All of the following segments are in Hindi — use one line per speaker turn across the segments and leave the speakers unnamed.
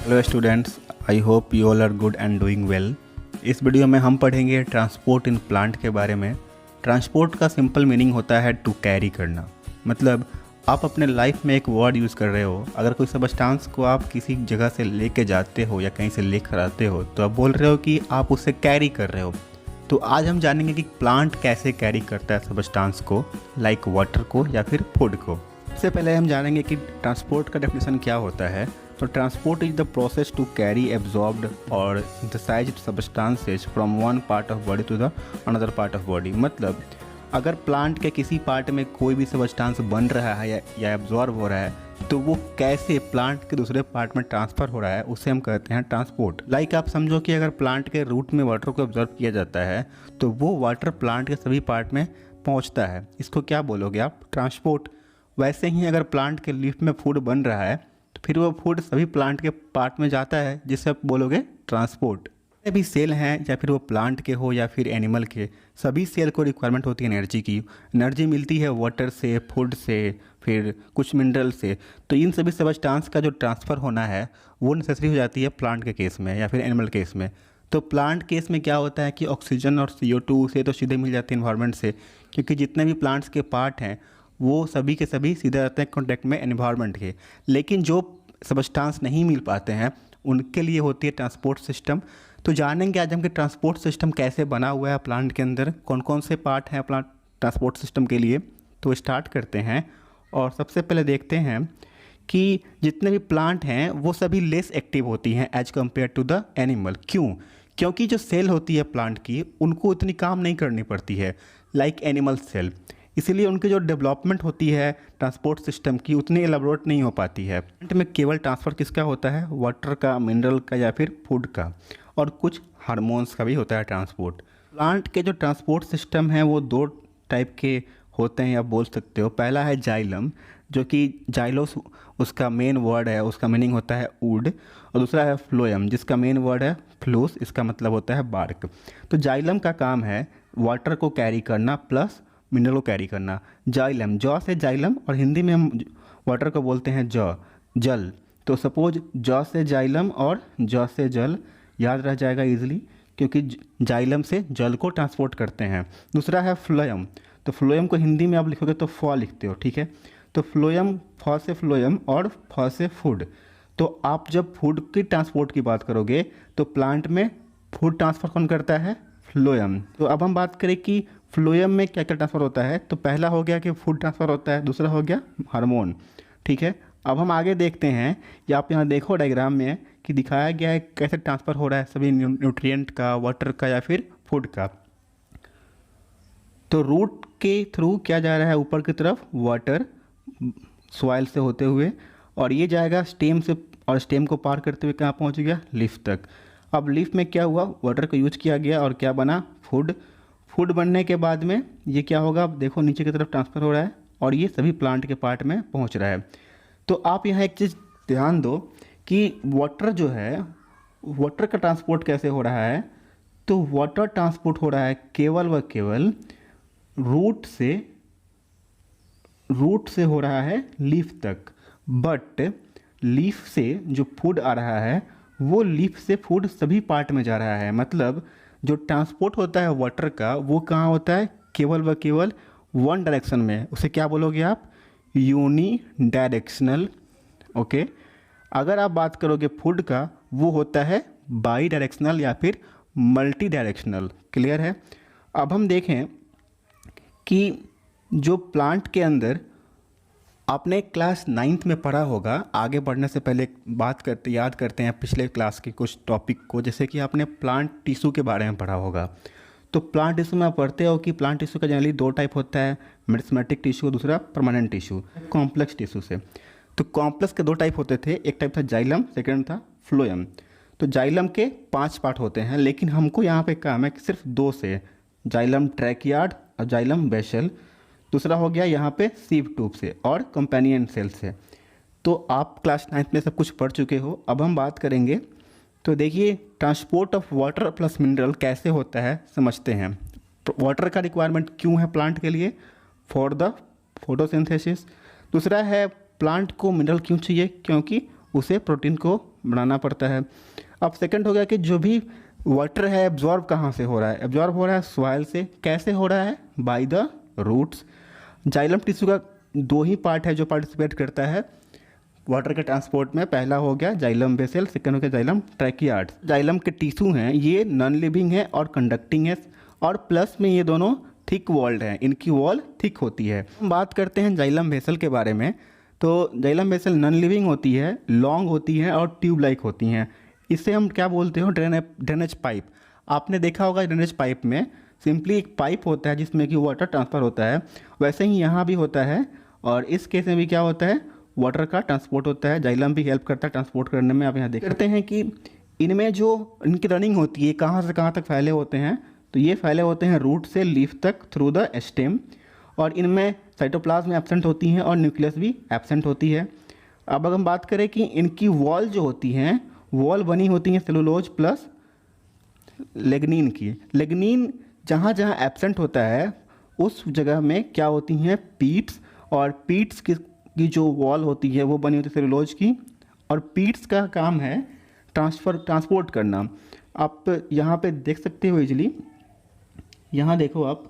Hello students, I hope you all are good and doing well. इस वीडियो में हम पढ़ेंगे ट्रांसपोर्ट इन प्लांट के बारे में। ट्रांसपोर्ट का सिंपल मीनिंग होता है टू कैरी करना। मतलब आप अपने लाइफ में एक वर्ड यूज़ कर रहे हो। अगर कोई सब्सटेंस को आप किसी जगह से लेके जाते हो या कहीं से लेकर आते हो तो आप बोल रहे हो कि आप उसे कैरी कर रहे हो। तो आज हम जानेंगे कि प्लांट कैसे कैरी करता है सब्सटेंस को, लाइक वाटर को या फिर फूड को। सबसे पहले हम जानेंगे कि ट्रांसपोर्ट का डेफिनेशन क्या होता है। तो transport is the process to carry absorbed और synthesized substances from one part of body to the another part of body. मतलब अगर प्लांट के किसी पार्ट में कोई भी सब्सटेंस बन रहा है या एब्जॉर्ब हो रहा है तो वो कैसे प्लांट के दूसरे पार्ट में ट्रांसफ़र हो रहा है, उसे हम कहते हैं ट्रांसपोर्ट। लाइक आप समझो कि अगर प्लांट के रूट में वाटर को एब्जॉर्ब किया जाता है तो वो वाटर प्लांट के सभी पार्ट में पहुंचता है। इसको क्या बोलोगे आप? ट्रांसपोर्ट। वैसे ही अगर प्लांट के लीफ में फूड बन रहा है तो फिर वो फूड सभी प्लांट के पार्ट में जाता है, जिसे आप बोलोगे ट्रांसपोर्ट। भी सेल हैं या फिर वो प्लांट के हो या फिर एनिमल के, सभी सेल को रिक्वायरमेंट होती है एनर्जी की। एनर्जी मिलती है वाटर से, फूड से, फिर कुछ मिनरल से। तो इन सभी सब्सटेंस का जो ट्रांसफ़र होना है वो नेसेसरी हो जाती है प्लांट के केस में या फिर एनिमल केस में। तो प्लांट केस में क्या होता है कि ऑक्सीजन और CO2 से तो सीधे मिल जाते हैं इन्वायरमेंट से, क्योंकि जितने भी प्लांट्स के पार्ट हैं वो सभी के सभी सीधे रहते हैं कॉन्टैक्ट में एनवायरनमेंट के। लेकिन जो सब्सटेंस नहीं मिल पाते हैं उनके लिए होती है ट्रांसपोर्ट सिस्टम। तो जानेंगे आज हम कि ट्रांसपोर्ट सिस्टम कैसे बना हुआ है प्लांट के अंदर, कौन कौन से पार्ट हैं प्लांट ट्रांसपोर्ट सिस्टम के लिए। तो स्टार्ट करते हैं और सबसे पहले देखते हैं कि जितने भी प्लांट हैं वो सभी लेस एक्टिव होती हैं as compared to the animal. क्यों? क्योंकि जो सेल होती है प्लांट की उनको इतनी काम नहीं करनी पड़ती है लाइक एनिमल सेल। इसीलिए उनकी जो डेवलपमेंट होती है ट्रांसपोर्ट सिस्टम की उतनी एलाबोरेट नहीं हो पाती है। प्लांट में केवल ट्रांसफ़र किसका होता है? वाटर का, मिनरल का या फिर फूड का, और कुछ हार्मोन्स का भी होता है ट्रांसपोर्ट। प्लांट के जो ट्रांसपोर्ट सिस्टम है वो दो टाइप के होते हैं, आप बोल सकते हो। पहला है जाइलम, जो कि जाइलोस उसका मेन वर्ड है, उसका मीनिंग होता है वुड। और दूसरा है फ्लोएम, जिसका मेन वर्ड है फ्लूस, इसका मतलब होता है बार्क। तो जाइलम का काम है वाटर को कैरी करना प्लस मिनरल को कैरी करना। जाइलम, जॉ से जाइलम, और हिंदी में हम वाटर को बोलते हैं जॉ, जल। तो सपोज जॉ से जाइलम और जॉ से जल याद रह जाएगा इजीली, क्योंकि जाइलम से जल को ट्रांसपोर्ट करते हैं। दूसरा है फ्लोएम। तो फ्लोएम को हिंदी में आप लिखोगे तो फ लिखते हो, ठीक है। तो फ्लोएम, फ से फ्लोएम और फ से फूड। तो आप जब फूड की ट्रांसपोर्ट की बात करोगे तो प्लांट में फूड ट्रांसफ़र कौन करता है? फ्लोएम। तो अब हम बात करें कि फ्लोएम में क्या क्या ट्रांसफ़र होता है। तो पहला हो गया कि फूड ट्रांसफ़र होता है, दूसरा हो गया हार्मोन, ठीक है। अब हम आगे देखते हैं, या आप यहाँ देखो डायग्राम में कि दिखाया गया है कैसे ट्रांसफ़र हो रहा है सभी न्यूट्रिएंट का, वाटर का या फिर फूड का। तो रूट के थ्रू क्या जा रहा है ऊपर की तरफ? वाटर सॉइल से होते हुए, और ये जाएगा स्टेम से, और स्टेम को पार करते हुए कहाँ पहुँच गया? लीफ तक। अब लीफ में क्या हुआ? वाटर को यूज किया गया और क्या बना? फूड। फूड बनने के बाद में ये क्या होगा? अब देखो नीचे की तरफ ट्रांसफ़र हो रहा है और ये सभी प्लांट के पार्ट में पहुंच रहा है। तो आप यहाँ एक चीज़ ध्यान दो कि वाटर जो है, वाटर का ट्रांसपोर्ट कैसे हो रहा है। तो वाटर ट्रांसपोर्ट हो रहा है केवल व केवल रूट से हो रहा है लीफ तक। बट लीफ से जो फूड आ रहा है वो लीफ से फूड सभी पार्ट में जा रहा है। मतलब जो ट्रांसपोर्ट होता है वाटर का वो कहाँ होता है? केवल व केवल वन डायरेक्शन में। उसे क्या बोलोगे आप? Unidirectional, okay. अगर आप बात करोगे फूड का, वो होता है बाई डायरेक्शनल या फिर मल्टी डायरेक्शनल। क्लियर है? अब हम देखें कि जो प्लांट के अंदर आपने क्लास 9th में पढ़ा होगा। आगे बढ़ने से पहले याद करते हैं पिछले क्लास के कुछ टॉपिक को। जैसे कि आपने प्लांट टिश्यू के बारे में पढ़ा होगा। तो प्लांट टिश्यू में आप पढ़ते हो कि प्लांट टिश्यू का जनरली दो टाइप होता है, मेरिस्मेटिक टिश्यू, दूसरा परमानेंट टिश्यू, कॉम्प्लेक्स टिश्यू से। तो कॉम्प्लेक्स के दो टाइप होते थे, एक टाइप था जाइलम, सेकेंड था फ्लोएम। तो जाइलम के 5 पार्ट होते हैं, लेकिन हमको यहाँ पे काम है कि सिर्फ 2 से, जाइलम ट्रैकियार्ड और जाइलम बेसल। दूसरा हो गया यहाँ पे सीव ट्यूब से और कंपेनियन सेल से। तो आप क्लास 9th में सब कुछ पढ़ चुके हो। अब हम बात करेंगे, तो देखिए transport of water plus mineral कैसे होता है समझते हैं। वाटर का रिक्वायरमेंट क्यों है प्लांट के लिए? For the photosynthesis. दूसरा है प्लांट को मिनरल क्यों चाहिए? क्योंकि उसे प्रोटीन को बनाना पड़ता है। अब सेकंड हो गया कि जो भी वाटर है एब्जॉर्ब कहाँ से हो रहा है, एब्जॉर्ब हो रहा है सॉइल से। कैसे हो रहा है? By the roots. Xylem tissue का दो ही पार्ट है जो पार्टिसिपेट करता है वाटर के ट्रांसपोर्ट में। पहला हो गया जाइलम बेसल, सेकंड हो गया जाइलम ट्रैकियार्ड्स। जाइलम के टिश्यू हैं ये नॉन लिविंग है और कंडक्टिंग है, और प्लस में ये दोनों थिक वॉल्ड हैं, इनकी वॉल थिक होती है। हम बात करते हैं जाइलम वेसल के बारे में, तो जाइलम वेसल नॉन लिविंग होती है, लॉन्ग होती है और ट्यूब लाइक होती हैं। इसे हम क्या बोलते हो? Drainage pipe. आपने देखा होगा ड्रेनेज पाइप में सिंपली एक पाइप होता है जिसमें कि वाटर ट्रांसफ़र होता है, वैसे ही यहाँ भी होता है। और इस केस में भी क्या होता है? वाटर का ट्रांसपोर्ट होता है। जाइलम भी हेल्प करता है ट्रांसपोर्ट करने में। आप यहाँ देख सकते हैं कि इनमें जो इनकी रनिंग होती है कहाँ से कहाँ तक फैले होते हैं, तो ये फैले होते हैं रूट से लीफ तक थ्रू द स्टेम। और इनमें साइटोप्लाज्म एब्सेंट होती हैं और न्यूक्लियस भी एब्सेंट होती है। अब अगर हम बात करें कि इनकी वॉल जो होती हैं, वॉल बनी होती हैं सेलुलोज प्लस लिग्निन की। लिग्निन जहाँ जहाँ एब्सेंट होता है उस जगह में क्या होती हैं? पीट्स। और पीट्स की जो वॉल होती है वो बनी होती है सेलुलोज की, और पीट्स का काम है ट्रांसपोर्ट करना। आप यहाँ पे देख सकते हो इजली, यहाँ देखो आप,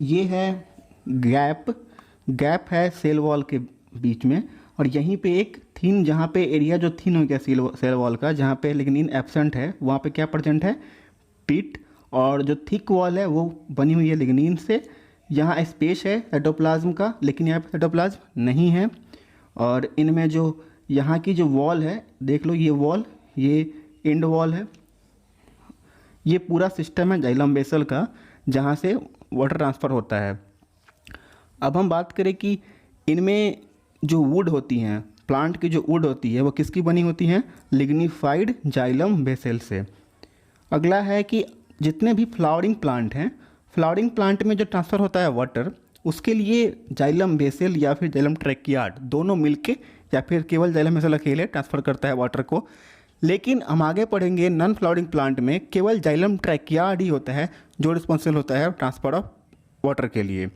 ये है गैप है सेल वॉल के बीच में, और यहीं पे एक थिन, जहाँ पे एरिया जो थिन हो गया सेल वॉल का, जहाँ पे लिग्निन एब्सेंट है, वहाँ पे क्या प्रेजेंट है? पीट। और जो थिक वॉल है वो बनी हुई है लिग्निन से। यहाँ स्पेस है साइटोप्लाज्म का, लेकिन यहाँ पे साइटोप्लाज्म नहीं है। और इनमें जो यहाँ की जो वॉल है, देख लो ये वॉल, ये एंड वॉल है। ये पूरा सिस्टम है जाइलम वेसल का जहाँ से वाटर ट्रांसफ़र होता है। अब हम बात करें कि इनमें जो वुड होती हैं, प्लांट की जो वुड होती है वो किसकी बनी होती हैं? लिग्निफाइड जाइलम वेसल से। अगला है कि जितने भी फ्लावरिंग प्लांट हैं, फ्लावरिंग प्लांट में जो ट्रांसफ़र होता है वाटर, उसके लिए जाइलम वेसल या फिर जाइलम ट्रैकियार्ड दोनों मिलके, या फिर केवल जाइलम वेसल अकेले ट्रांसफ़र करता है वाटर को। लेकिन हम आगे पढ़ेंगे नॉन फ्लावरिंग प्लांट में केवल जाइलम ट्रैकियार्ड ही होता है जो रिस्पॉन्सिबल होता है ट्रांसफ़र ऑफ वाटर के लिए।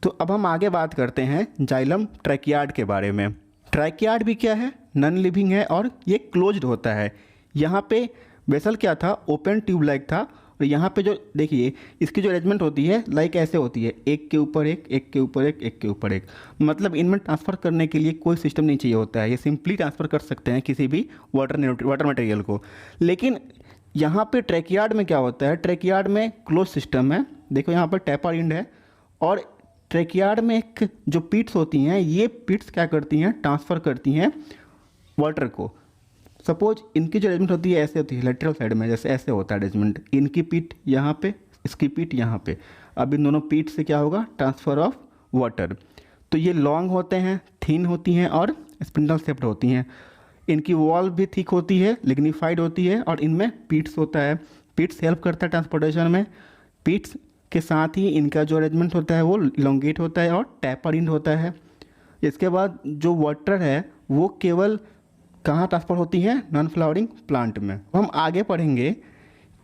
तो अब हम आगे बात करते हैं जाइलम ट्रैकियार्ड के बारे में। ट्रैकियार्ड भी क्या है? नॉन लिविंग है और ये क्लोज्ड होता है। यहाँ पे वेसल क्या था? ओपन ट्यूब लाइक था। और यहाँ पे जो देखिए इसकी जो अरेंजमेंट होती है लाइक ऐसे होती है, एक के ऊपर एक, एक के ऊपर एक, एक के ऊपर एक। मतलब इनमें ट्रांसफ़र करने के लिए कोई सिस्टम नहीं चाहिए होता है, ये सिंपली ट्रांसफ़र कर सकते हैं किसी भी वाटर मटेरियल को। लेकिन यहाँ पे ट्रैकियार्ड में क्या होता है? ट्रैकियार्ड में क्लोज सिस्टम है। देखो यहाँ पर टैपर एंड है, और ट्रैकियार्ड में एक जो पिट्स होती हैं, ये पिट्स क्या करती हैं? ट्रांसफ़र करती हैं वाटर को। सपोज इनकी जो अरेंजमेंट होती है ऐसे होती है लेटरल साइड में, जैसे ऐसे होता है अरेंजमेंट, इनकी पीठ यहाँ पे, इसकी पीठ यहाँ पे। अब इन दोनों पीठ से क्या होगा? Transfer of water. तो ये लॉन्ग होते हैं, थिन होती हैं और स्पिंडल शेप्ड होती हैं। इनकी वॉल भी थिक होती है, लिग्निफाइड होती है, और इनमें पीट्स होता है। पीट्स हेल्प करता है ट्रांसपोर्टेशन में। पीट्स के साथ ही इनका जो अरेंजमेंट होता है वो इलोंगेट होता है और टैपर एंड होता है। इसके बाद जो वाटर है वो केवल कहाँ ट्रांसफर होती है? नॉन फ्लावरिंग प्लांट में। हम आगे पढ़ेंगे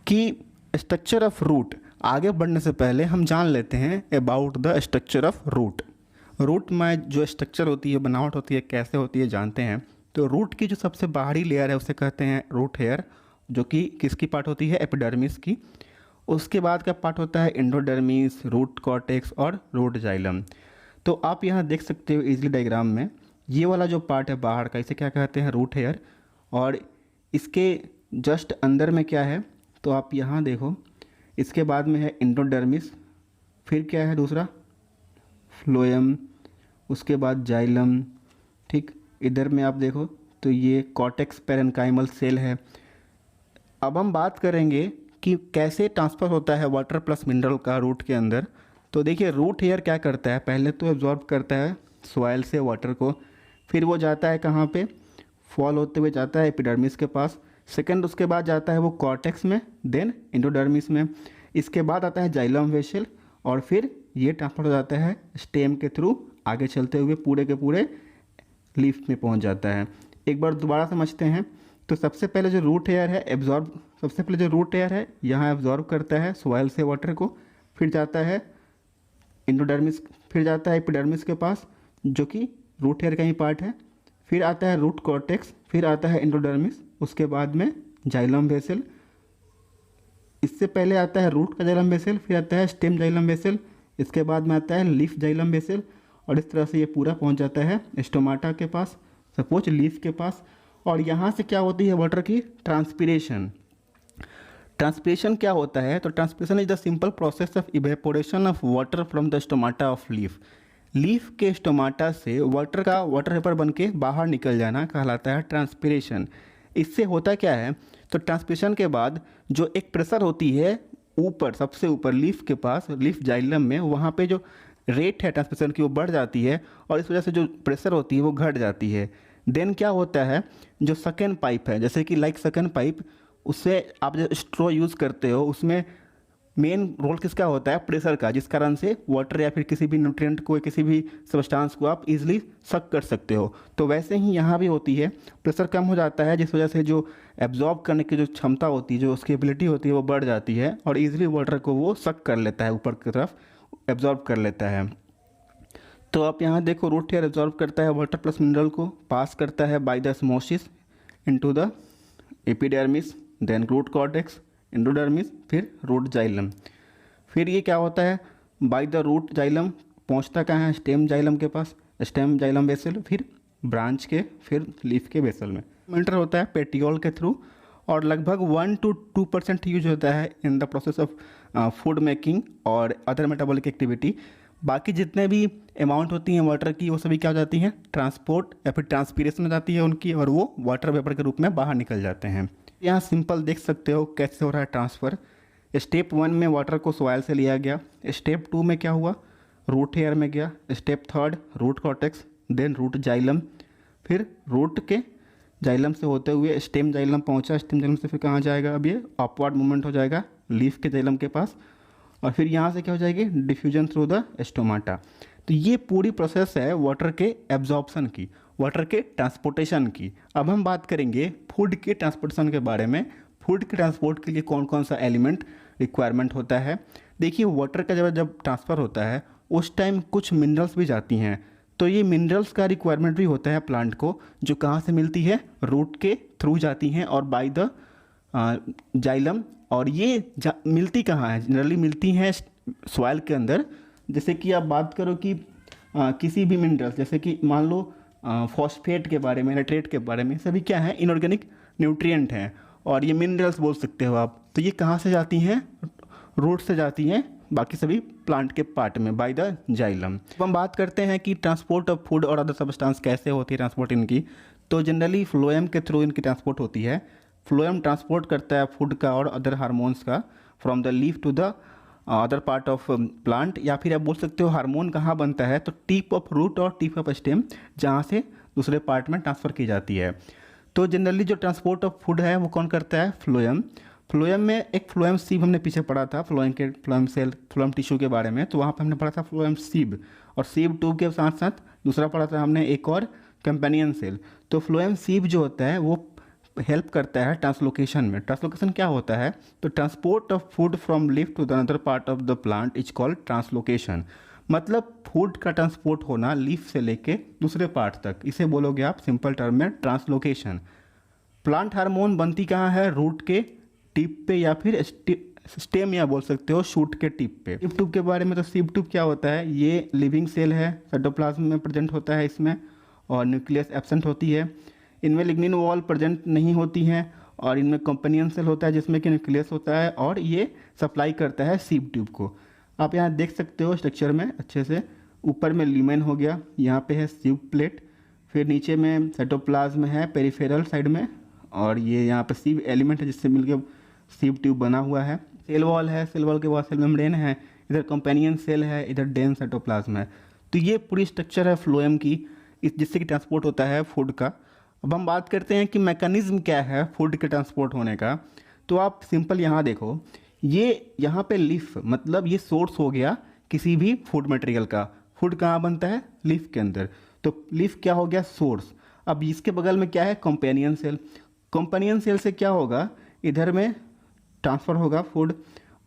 कि स्ट्रक्चर ऑफ रूट। आगे बढ़ने से पहले हम जान लेते हैं about the structure of root. Root में जो स्ट्रक्चर होती है, बनावट होती है, कैसे होती है जानते हैं। तो रूट की जो सबसे बाहरी लेयर है उसे कहते हैं रूट हेयर, जो कि किसकी पार्ट होती है? एपिडर्मिस की। उसके बाद का पार्ट होता है एंडोडर्मिस, रूट कॉर्टेक्स और रूट जाइलम। तो आप यहाँ देख सकते हो इजली डायग्राम में, ये वाला जो पार्ट है बाहर का, इसे क्या कहते हैं? Root hair. और इसके जस्ट अंदर में क्या है? तो आप यहाँ देखो, इसके बाद में है एंडोडर्मिस, फिर क्या है दूसरा? फ्लोएम, उसके बाद जाइलम। ठीक, इधर में आप देखो तो ये कॉर्टेक्स पेरेन्काइमल सेल है। अब हम बात करेंगे कि कैसे ट्रांसफ़र होता है वाटर प्लस मिनरल का रूट के अंदर। तो देखिए रूट हेयर क्या करता है? पहले तो एब्जॉर्ब करता है सॉइल से वाटर को, फिर वो जाता है कहाँ पे? फॉल होते हुए जाता है एपिडर्मिस के पास। सेकंड उसके बाद जाता है वो कॉर्टेक्स में, देन एंडोडर्मिस में। इसके बाद आता है जाइलम वेसल, और फिर ये ट्रांसफर हो जाता है स्टेम के थ्रू आगे चलते हुए पूरे के पूरे लीफ में पहुंच जाता है। एक बार दोबारा समझते हैं। तो सबसे पहले जो रूट हेयर है सबसे पहले जो रूट हेयर है यहाँ एब्जॉर्ब करता है सॉइल से वाटर को, फिर जाता है एंडोडर्मिस, फिर जाता है एपिडर्मिस के पास, जो कि रूट हेयर का ही पार्ट है। फिर आता है रूट कॉर्टेक्स, फिर आता है एंडोडर्मिस, उसके बाद में जाइलम वेसल, इससे पहले आता है रूट का जाइलम वेसल, फिर आता है स्टेम जाइलम वेसल, इसके बाद में आता है लीफ जाइलम वेसल, और इस तरह से ये पूरा पहुंच जाता है स्टोमाटा के पास, सपोज लीफ के पास। और यहाँ से क्या होती है वाटर की ट्रांसपीरेशन। ट्रांसपीरेशन क्या होता है? तो transpiration is the simple process of evaporation of water from the stomata of leaf. Leaf के स्टोमाटा से वाटर वेपर बन के बाहर निकल जाना कहलाता है ट्रांसपीरेशन। इससे होता क्या है? तो ट्रांसपीरेशन के बाद जो एक प्रेशर होती है ऊपर, सबसे ऊपर लीफ के पास, लीफ जाइलम में, वहाँ पे जो रेट है ट्रांसपीरेशन की वो बढ़ जाती है, और इस वजह से जो प्रेशर होती है वो घट जाती है। देन क्या होता है, जो सेकंड पाइप है, जैसे कि लाइक सेकंड पाइप, उससे आप जो स्ट्रॉ यूज़ करते हो उसमें मेन रोल किसका होता है? प्रेशर का, जिस कारण से वाटर या फिर किसी भी न्यूट्रिएंट को, किसी भी सब्सटेंस को आप इजीली सक कर सकते हो। तो वैसे ही यहाँ भी होती है, प्रेशर कम हो जाता है जिस वजह से जो एब्जॉर्ब करने की जो क्षमता होती है, जो उसकी एबिलिटी होती है वो बढ़ जाती है, और ईजिली वाटर को वो सक कर लेता है, ऊपर की तरफ एब्जॉर्ब कर लेता है। तो आप यहाँ देखो, रूट हेयर एब्जॉर्ब करता है वाटर प्लस मिनरल को, पास करता है by the osmosis into the epidermis, then root cortex, endodermis, फिर रूट जाइलम। फिर ये क्या होता है, बाय द रूट जाइलम पहुंचता कहाँ है? स्टेम जाइलम के पास, स्टेम जाइलम वेसल, फिर ब्रांच के, फिर लीफ के वेसल में एंटर होता है पेटियोल के थ्रू, और लगभग 1 to 2% यूज होता है in the process of food making और अदर मेटाबॉलिक एक्टिविटी। बाकी जितने भी अमाउंट होती हैं वाटर की, वो सभी क्या हो जाती हैं? ट्रांसपोर्ट या फिर ट्रांसपीरेशन हो जाती है उनकी, और वो वाटर वेपर के रूप में बाहर निकल जाते हैं। यहाँ सिंपल देख सकते हो कैसे हो रहा है ट्रांसफ़र। स्टेप 1 में वाटर को सॉइल से लिया गया, स्टेप 2 में क्या हुआ? रूट हेयर में गया, step 3 root cortex, then root xylem, फिर रूट के जाइलम से होते हुए स्टेम जाइलम पहुंचा, स्टेम जाइलम से फिर कहाँ जाएगा? अब ये अपवर्ड मूवमेंट हो जाएगा लीफ के जाइलम के पास, और फिर यहाँ से क्या हो जाएगी? Diffusion through the stomata. तो ये पूरी प्रोसेस है वाटर के एब्जॉर्प्शन की, वाटर के ट्रांसपोर्टेशन की। अब हम बात करेंगे फूड के ट्रांसपोर्टेशन के बारे में। फूड के ट्रांसपोर्ट के लिए कौन कौन सा एलिमेंट रिक्वायरमेंट होता है? देखिए, वाटर का जब ट्रांसफ़र होता है उस टाइम कुछ मिनरल्स भी जाती हैं, तो ये मिनरल्स का रिक्वायरमेंट भी होता है प्लांट को, जो कहाँ से मिलती है? रूट के थ्रू जाती हैं और बाय द जाइलम। और ये मिलती कहाँ है? जनरली मिलती हैं सॉइल के अंदर। जैसे कि आप बात करो कि किसी भी मिनरल्स, जैसे कि मान लो फॉस्फेट के बारे में, नाइट्रेट के बारे में, सभी क्या है? इनऑर्गेनिक न्यूट्रिएंट हैं, और ये मिनरल्स बोल सकते हो आप। तो ये कहाँ से जाती हैं? रूट से जाती हैं, बाकी सभी प्लांट के पार्ट में बाय द जाइलम। अब हम बात करते हैं कि ट्रांसपोर्ट ऑफ फूड और अदर सब्सटेंस कैसे होती है ट्रांसपोर्ट इनकी। तो जनरली फ्लोएम के थ्रू इनकी ट्रांसपोर्ट होती है। फ्लोएम ट्रांसपोर्ट करता है फूड का और अदर हार्मोन्स का from the leaf to the other part of plant, या फिर आप बोल सकते हो हार्मोन कहाँ बनता है? तो टिप ऑफ रूट और टिप ऑफ स्टेम, जहाँ से दूसरे पार्ट में ट्रांसफ़र की जाती है। तो जनरली जो ट्रांसपोर्ट ऑफ फूड है वो कौन करता है? फ्लोएम। फ्लोएम में एक फ्लोएम सीब हमने पीछे पढ़ा था, फ्लोएम सेल, फ्लोएम टिश्यू के बारे में, तो वहाँ पर हमने पढ़ा था फ्लोएम सीब, और सीब ट्यूब के साथ साथ दूसरा पढ़ा था हमने एक और कंपेनियन सेल। तो फ्लोएम सीब जो होता है वो हेल्प करता है ट्रांसलोकेशन में। ट्रांसलोकेशन क्या होता है? तो transport of food from leaf to the another part of the plant is called translocation. मतलब फूड का ट्रांसपोर्ट होना लीफ से लेके दूसरे पार्ट तक, इसे बोलोगे आप सिंपल टर्म में ट्रांसलोकेशन। प्लांट हार्मोन बनती कहाँ है? रूट के टिप पे, या फिर स्टेम, या बोल सकते हो शूट के टिप पे। सीब ट्यूब के बारे में, तो सीब ट्यूब क्या होता है? ये लिविंग सेल है, साइटोप्लाज्म में प्रेजेंट होता है इसमें, और न्यूक्लियस एब्सेंट होती है। इनमें लिग्निन वॉल प्रेजेंट नहीं होती हैं, और इनमें कंपेनियन सेल होता है जिसमें कि न्यूक्लियस होता है, और ये सप्लाई करता है सीब ट्यूब को। आप यहाँ देख सकते हो स्ट्रक्चर में अच्छे से, ऊपर में ल्यूमेन हो गया, यहाँ पे है सीब प्लेट, फिर नीचे में साइटोप्लाज्म है पेरिफेरल साइड में, और ये यहाँ पे सीब एलिमेंट है जिससे मिलकर सीब ट्यूब बना हुआ है। सेल वॉल है, सेल वॉल के बाद सेल मेम्ब्रेन है, इधर कंपेनियन सेल है, इधर डेंस साइटोप्लाज्म है। तो ये पूरी स्ट्रक्चर है फ्लोएम की, जिससे कि ट्रांसपोर्ट होता है फूड का। अब हम बात करते हैं कि मैकेनिज्म क्या है फूड के ट्रांसपोर्ट होने का। तो आप सिंपल यहाँ देखो, ये यहाँ पे लीफ, मतलब ये सोर्स हो गया किसी भी फूड मटेरियल का। फूड कहाँ बनता है? लीफ के अंदर। तो लीफ क्या हो गया? सोर्स। अब इसके बगल में क्या है? Companion cell. कंपेनियन सेल से क्या होगा? इधर में ट्रांसफ़र होगा फूड,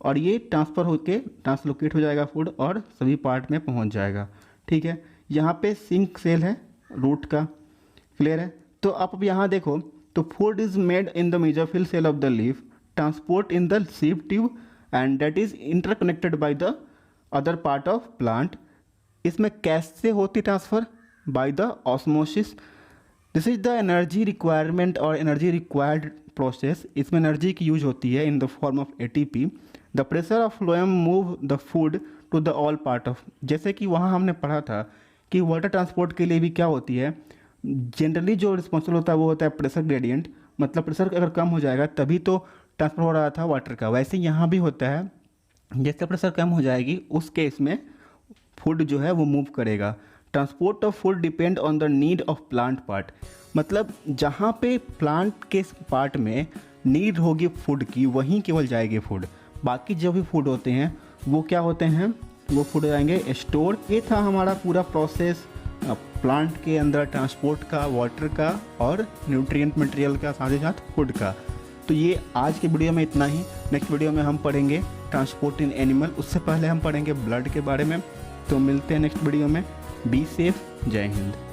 और ये ट्रांसफ़र होके ट्रांसलोकेट हो जाएगा फूड, और सभी पार्ट में पहुँच जाएगा। ठीक है, यहाँ पे सिंक सेल है रूट का, क्लियर है। तो आप अब यहाँ देखो, तो food is made in the mesophyll cell of the leaf, transport in the sieve tube and that is interconnected by the other part of plant. इसमें कैसे होती transfer? By the osmosis. This is the energy requirement और एनर्जी रिक्वायर्ड प्रोसेस। इसमें एनर्जी की यूज होती है in the form of ATP. The pressure of phloem move the food to the all part of, जैसे कि वहाँ हमने पढ़ा था कि वाटर ट्रांसपोर्ट के लिए भी क्या होती है, जनरली जो रिस्पॉन्सिबल होता है वो होता है प्रेशर ग्रेडियंट, मतलब प्रेशर अगर कम हो जाएगा तभी तो ट्रांसफर हो रहा था वाटर का। वैसे यहाँ भी होता है, जैसे प्रेशर कम हो जाएगी उस केस में फूड जो है वो मूव करेगा। Transport of food depend on the need of plant part, मतलब जहाँ पे प्लांट के पार्ट में नीड होगी फूड की वहीं केवल जाएगी फूड। बाकी जो भी फूड होते हैं वो क्या होते हैं, वो फूड जाएंगे स्टोर। ये था हमारा पूरा प्रोसेस प्लांट के अंदर ट्रांसपोर्ट का, वाटर का और न्यूट्रिएंट मटेरियल का, साथ ही साथ फूड का। तो ये आज के वीडियो में इतना ही। नेक्स्ट वीडियो में हम पढ़ेंगे ट्रांसपोर्ट इन एनिमल, उससे पहले हम पढ़ेंगे ब्लड के बारे में। तो मिलते हैं नेक्स्ट वीडियो में। बी सेफ, जय हिंद।